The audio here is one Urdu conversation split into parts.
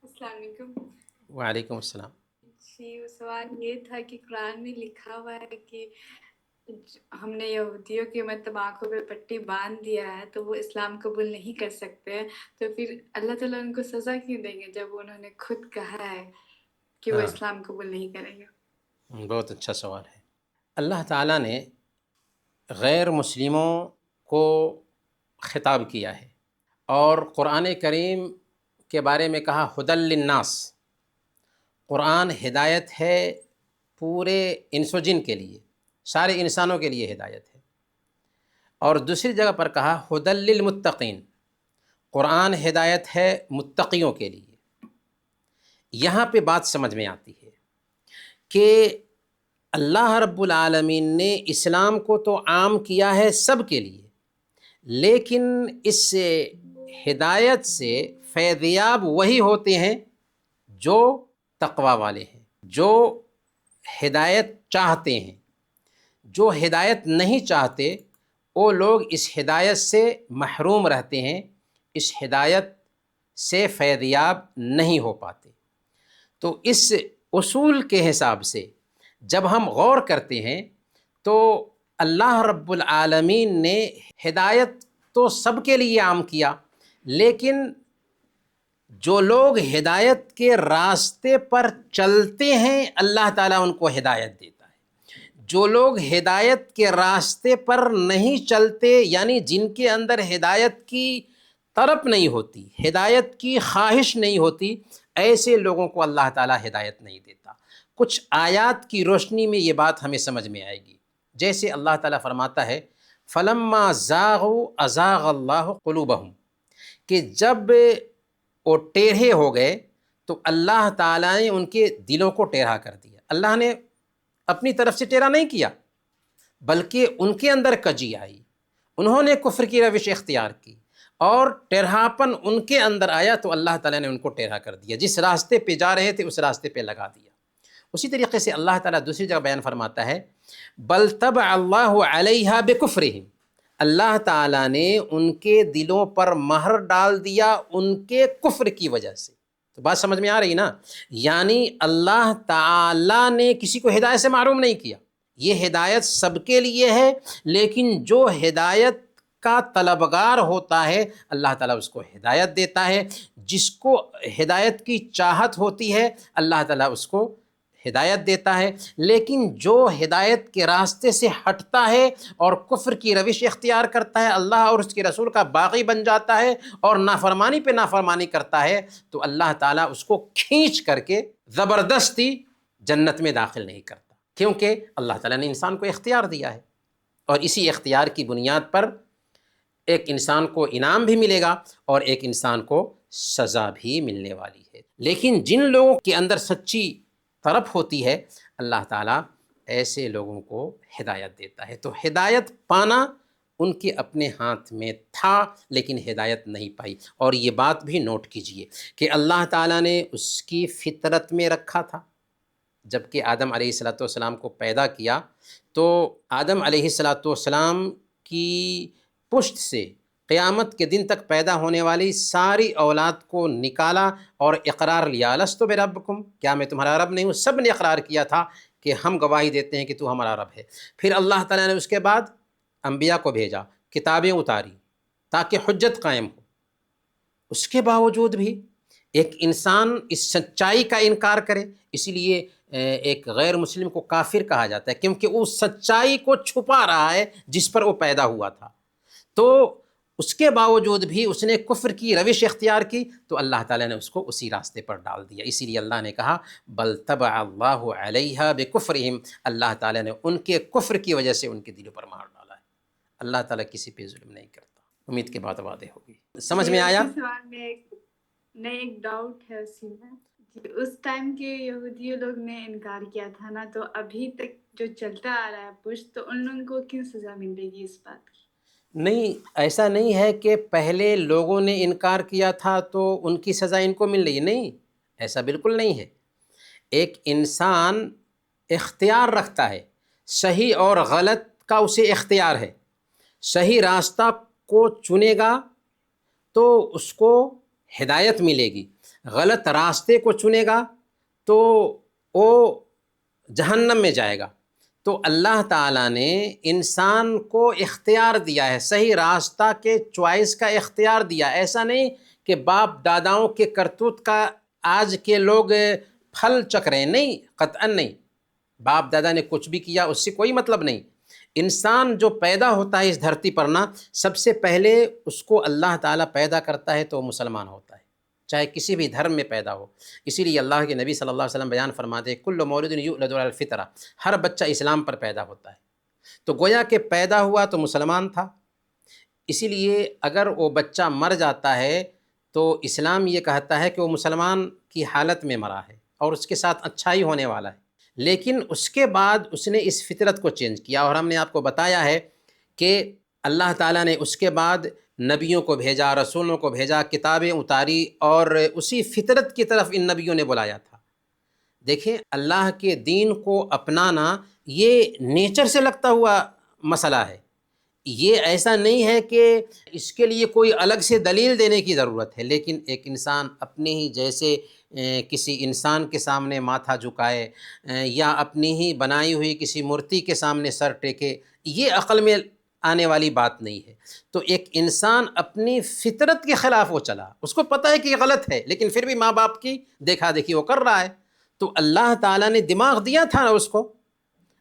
السلام علیکم۔ وعلیکم السلام۔ جی وہ سوال یہ تھا کہ قرآن میں لکھا ہوا ہے کہ ہم نے یہودیوں کی مطلب آنکھوں پہ پٹی باندھ دیا ہے تو وہ اسلام قبول نہیں کر سکتے، تو پھر اللہ تعالیٰ ان کو سزا کیوں دیں گے جب انہوں نے خود کہا ہے کہ وہ ہاں، اسلام قبول نہیں کریں گے؟ بہت اچھا سوال ہے۔ اللہ تعالیٰ نے غیر مسلموں کو خطاب کیا ہے اور قرآن کریم کے بارے میں کہا ہدی للناس۔ قرآن ہدایت ہے پورے انس و جن کے لیے، سارے انسانوں کے لیے ہدایت ہے۔ اور دوسری جگہ پر کہا ہدی للمتقین، قرآن ہدایت ہے متقیوں کے لیے۔ یہاں پہ بات سمجھ میں آتی ہے کہ اللہ رب العالمین نے اسلام کو تو عام کیا ہے سب کے لیے، لیکن اس سے ہدایت سے فیضیاب وہی ہوتے ہیں جو تقوی والے ہیں، جو ہدایت چاہتے ہیں۔ جو ہدایت نہیں چاہتے وہ لوگ اس ہدایت سے محروم رہتے ہیں، اس ہدایت سے فیضیاب نہیں ہو پاتے۔ تو اس اصول کے حساب سے جب ہم غور کرتے ہیں تو اللہ رب العالمین نے ہدایت تو سب کے لیے عام کیا، لیکن جو لوگ ہدایت کے راستے پر چلتے ہیں اللہ تعالیٰ ان کو ہدایت دیتا ہے۔ جو لوگ ہدایت کے راستے پر نہیں چلتے، یعنی جن کے اندر ہدایت کی طرف نہیں ہوتی، ہدایت کی خواہش نہیں ہوتی، ایسے لوگوں کو اللہ تعالیٰ ہدایت نہیں دیتا۔ کچھ آیات کی روشنی میں یہ بات ہمیں سمجھ میں آئے گی۔ جیسے اللہ تعالیٰ فرماتا ہے فَلَمَّا زَاغُوا أَزَاغَ اللَّهُ قُلُوبَهُمْ، کہ جب وہ ٹیڑھے ہو گئے تو اللہ تعالیٰ نے ان کے دلوں کو ٹیڑھا کر دیا۔ اللہ نے اپنی طرف سے ٹیڑھا نہیں کیا، بلکہ ان کے اندر کجی آئی، انہوں نے کفر کی روش اختیار کی اور ٹیڑھاپن ان کے اندر آیا تو اللہ تعالیٰ نے ان کو ٹیڑھا کر دیا، جس راستے پہ جا رہے تھے اس راستے پہ لگا دیا۔ اسی طریقے سے اللہ تعالیٰ دوسری جگہ بیان فرماتا ہے بل طبع اللہ علیہا بکفرہم، اللہ تعالیٰ نے ان کے دلوں پر مہر ڈال دیا ان کے کفر کی وجہ سے۔ تو بات سمجھ میں آ رہی نا؟ یعنی اللہ تعالیٰ نے کسی کو ہدایت سے محروم نہیں کیا، یہ ہدایت سب کے لیے ہے، لیکن جو ہدایت کا طلبگار ہوتا ہے اللہ تعالیٰ اس کو ہدایت دیتا ہے، جس کو ہدایت کی چاہت ہوتی ہے اللہ تعالیٰ اس کو ہدایت دیتا ہے، لیکن جو ہدایت کے راستے سے ہٹتا ہے اور کفر کی روش اختیار کرتا ہے، اللہ اور اس کے رسول کا باغی بن جاتا ہے اور نافرمانی پہ نافرمانی کرتا ہے، تو اللہ تعالیٰ اس کو کھینچ کر کے زبردستی جنت میں داخل نہیں کرتا، کیونکہ اللہ تعالیٰ نے انسان کو اختیار دیا ہے، اور اسی اختیار کی بنیاد پر ایک انسان کو انعام بھی ملے گا اور ایک انسان کو سزا بھی ملنے والی ہے۔ لیکن جن لوگوں کے اندر سچی طرف ہوتی ہے اللہ تعالیٰ ایسے لوگوں کو ہدایت دیتا ہے۔ تو ہدایت پانا ان کے اپنے ہاتھ میں تھا لیکن ہدایت نہیں پائی۔ اور یہ بات بھی نوٹ کیجئے کہ اللہ تعالیٰ نے اس کی فطرت میں رکھا تھا۔ جب کہ آدم علیہ السلام کو پیدا کیا تو آدم علیہ السلام کی پشت سے قیامت کے دن تک پیدا ہونے والی ساری اولاد کو نکالا اور اقرار لیا الست بربکم، کیا میں تمہارا رب نہیں ہوں؟ سب نے اقرار کیا تھا کہ ہم گواہی دیتے ہیں کہ تو ہمارا رب ہے۔ پھر اللہ تعالیٰ نے اس کے بعد انبیاء کو بھیجا، کتابیں اتاری تاکہ حجت قائم ہو۔ اس کے باوجود بھی ایک انسان اس سچائی کا انکار کرے، اسی لیے ایک غیر مسلم کو کافر کہا جاتا ہے، کیونکہ وہ سچائی کو چھپا رہا ہے جس پر وہ پیدا ہوا تھا۔ تو اس کے باوجود بھی اس نے کفر کی روش اختیار کی تو اللہ تعالیٰ نے اس کو اسی راستے پر ڈال دیا۔ اسی لیے اللہ نے کہا بل طبع اللہ علیہا بکفرہم، اللہ تعالیٰ نے ان کے کفر کی وجہ سے ان کے دلوں پر مہر ڈالا ہے۔ اللہ تعالیٰ کسی پہ ظلم نہیں کرتا۔ امید کے بات واضح ہوگی، سمجھ میں آیا؟ اسی سوال میں ایک ڈاؤٹ ہے اسی میں جی، اس ٹائم کے یہودی لوگ نے انکار کیا تھا نا، تو ابھی تک جو چلتا آ رہا ہے پشت، تو ان لوگوں کو کیوں سزا ملے گی اس بات کی؟ نہیں، ایسا نہیں ہے کہ پہلے لوگوں نے انکار کیا تھا تو ان کی سزا ان کو مل رہی ہے، نہیں، ایسا بالکل نہیں ہے۔ ایک انسان اختیار رکھتا ہے، صحیح اور غلط کا اسے اختیار ہے، صحیح راستہ کو چنے گا تو اس کو ہدایت ملے گی، غلط راستے کو چنے گا تو وہ جہنم میں جائے گا۔ تو اللہ تعالیٰ نے انسان کو اختیار دیا ہے، صحیح راستہ کے چوائس کا اختیار دیا۔ ایسا نہیں کہ باپ داداؤں کے کرتوت کا آج کے لوگ پھل چکھ رہے ہیں، نہیں، قطعاً نہیں۔ باپ دادا نے کچھ بھی کیا اس سے کوئی مطلب نہیں۔ انسان جو پیدا ہوتا ہے اس دھرتی پر نا، سب سے پہلے اس کو اللہ تعالیٰ پیدا کرتا ہے تو وہ مسلمان ہوتا ہے، چاہے کسی بھی دھرم میں پیدا ہو۔ اسی لیے اللہ کے نبی صلی اللہ علیہ وسلم بیان فرماتے ہیں کل مولود یولد علی الفطرہ، ہر بچہ اسلام پر پیدا ہوتا ہے۔ تو گویا کہ پیدا ہوا تو مسلمان تھا، اسی لیے اگر وہ بچہ مر جاتا ہے تو اسلام یہ کہتا ہے کہ وہ مسلمان کی حالت میں مرا ہے اور اس کے ساتھ اچھائی ہونے والا ہے۔ لیکن اس کے بعد اس نے اس فطرت کو چینج کیا، اور ہم نے آپ کو بتایا ہے کہ اللہ تعالیٰ نے اس کے بعد نبیوں کو بھیجا، رسولوں کو بھیجا، کتابیں اتاری، اور اسی فطرت کی طرف ان نبیوں نے بلایا تھا۔ دیکھیں، اللہ کے دین کو اپنانا یہ نیچر سے لگتا ہوا مسئلہ ہے، یہ ایسا نہیں ہے کہ اس کے لیے کوئی الگ سے دلیل دینے کی ضرورت ہے۔ لیکن ایک انسان اپنے ہی جیسے کسی انسان کے سامنے ماتھا جھکائے یا اپنی ہی بنائی ہوئی کسی مورتی کے سامنے سر ٹیکے، یہ عقل میں آنے والی بات نہیں ہے۔ تو ایک انسان اپنی فطرت کے خلاف وہ چلا، اس کو پتہ ہے کہ یہ غلط ہے، لیکن پھر بھی ماں باپ کی دیکھا دیکھی وہ کر رہا ہے۔ تو اللہ تعالیٰ نے دماغ دیا تھا نا اس کو،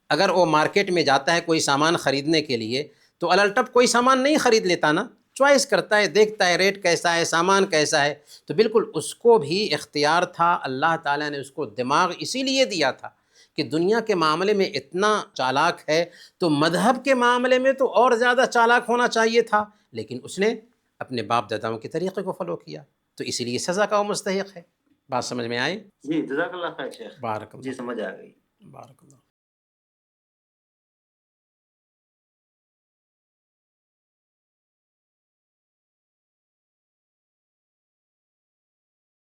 اگر وہ مارکیٹ میں جاتا ہے کوئی سامان خریدنے کے لیے تو الٹپ کوئی سامان نہیں خرید لیتا نا، چوائس کرتا ہے، دیکھتا ہے ریٹ کیسا ہے، سامان کیسا ہے۔ تو بالکل اس کو بھی اختیار تھا، اللہ تعالیٰ نے اس کو دماغ اسی لیے دیا تھا کہ دنیا کے معاملے میں اتنا چالاک ہے تو مذہب کے معاملے میں تو اور زیادہ چالاک ہونا چاہیے تھا، لیکن اس نے اپنے باپ داداؤں کے طریقے کو فالو کیا، تو اسی لیے سزا کا وہ مستحق ہے۔ بات سمجھ میں آئی؟ جی جزاک اللہ خیر شیخ، بارک جی اللہ، سمجھ آ گئی۔ بارک اللہ۔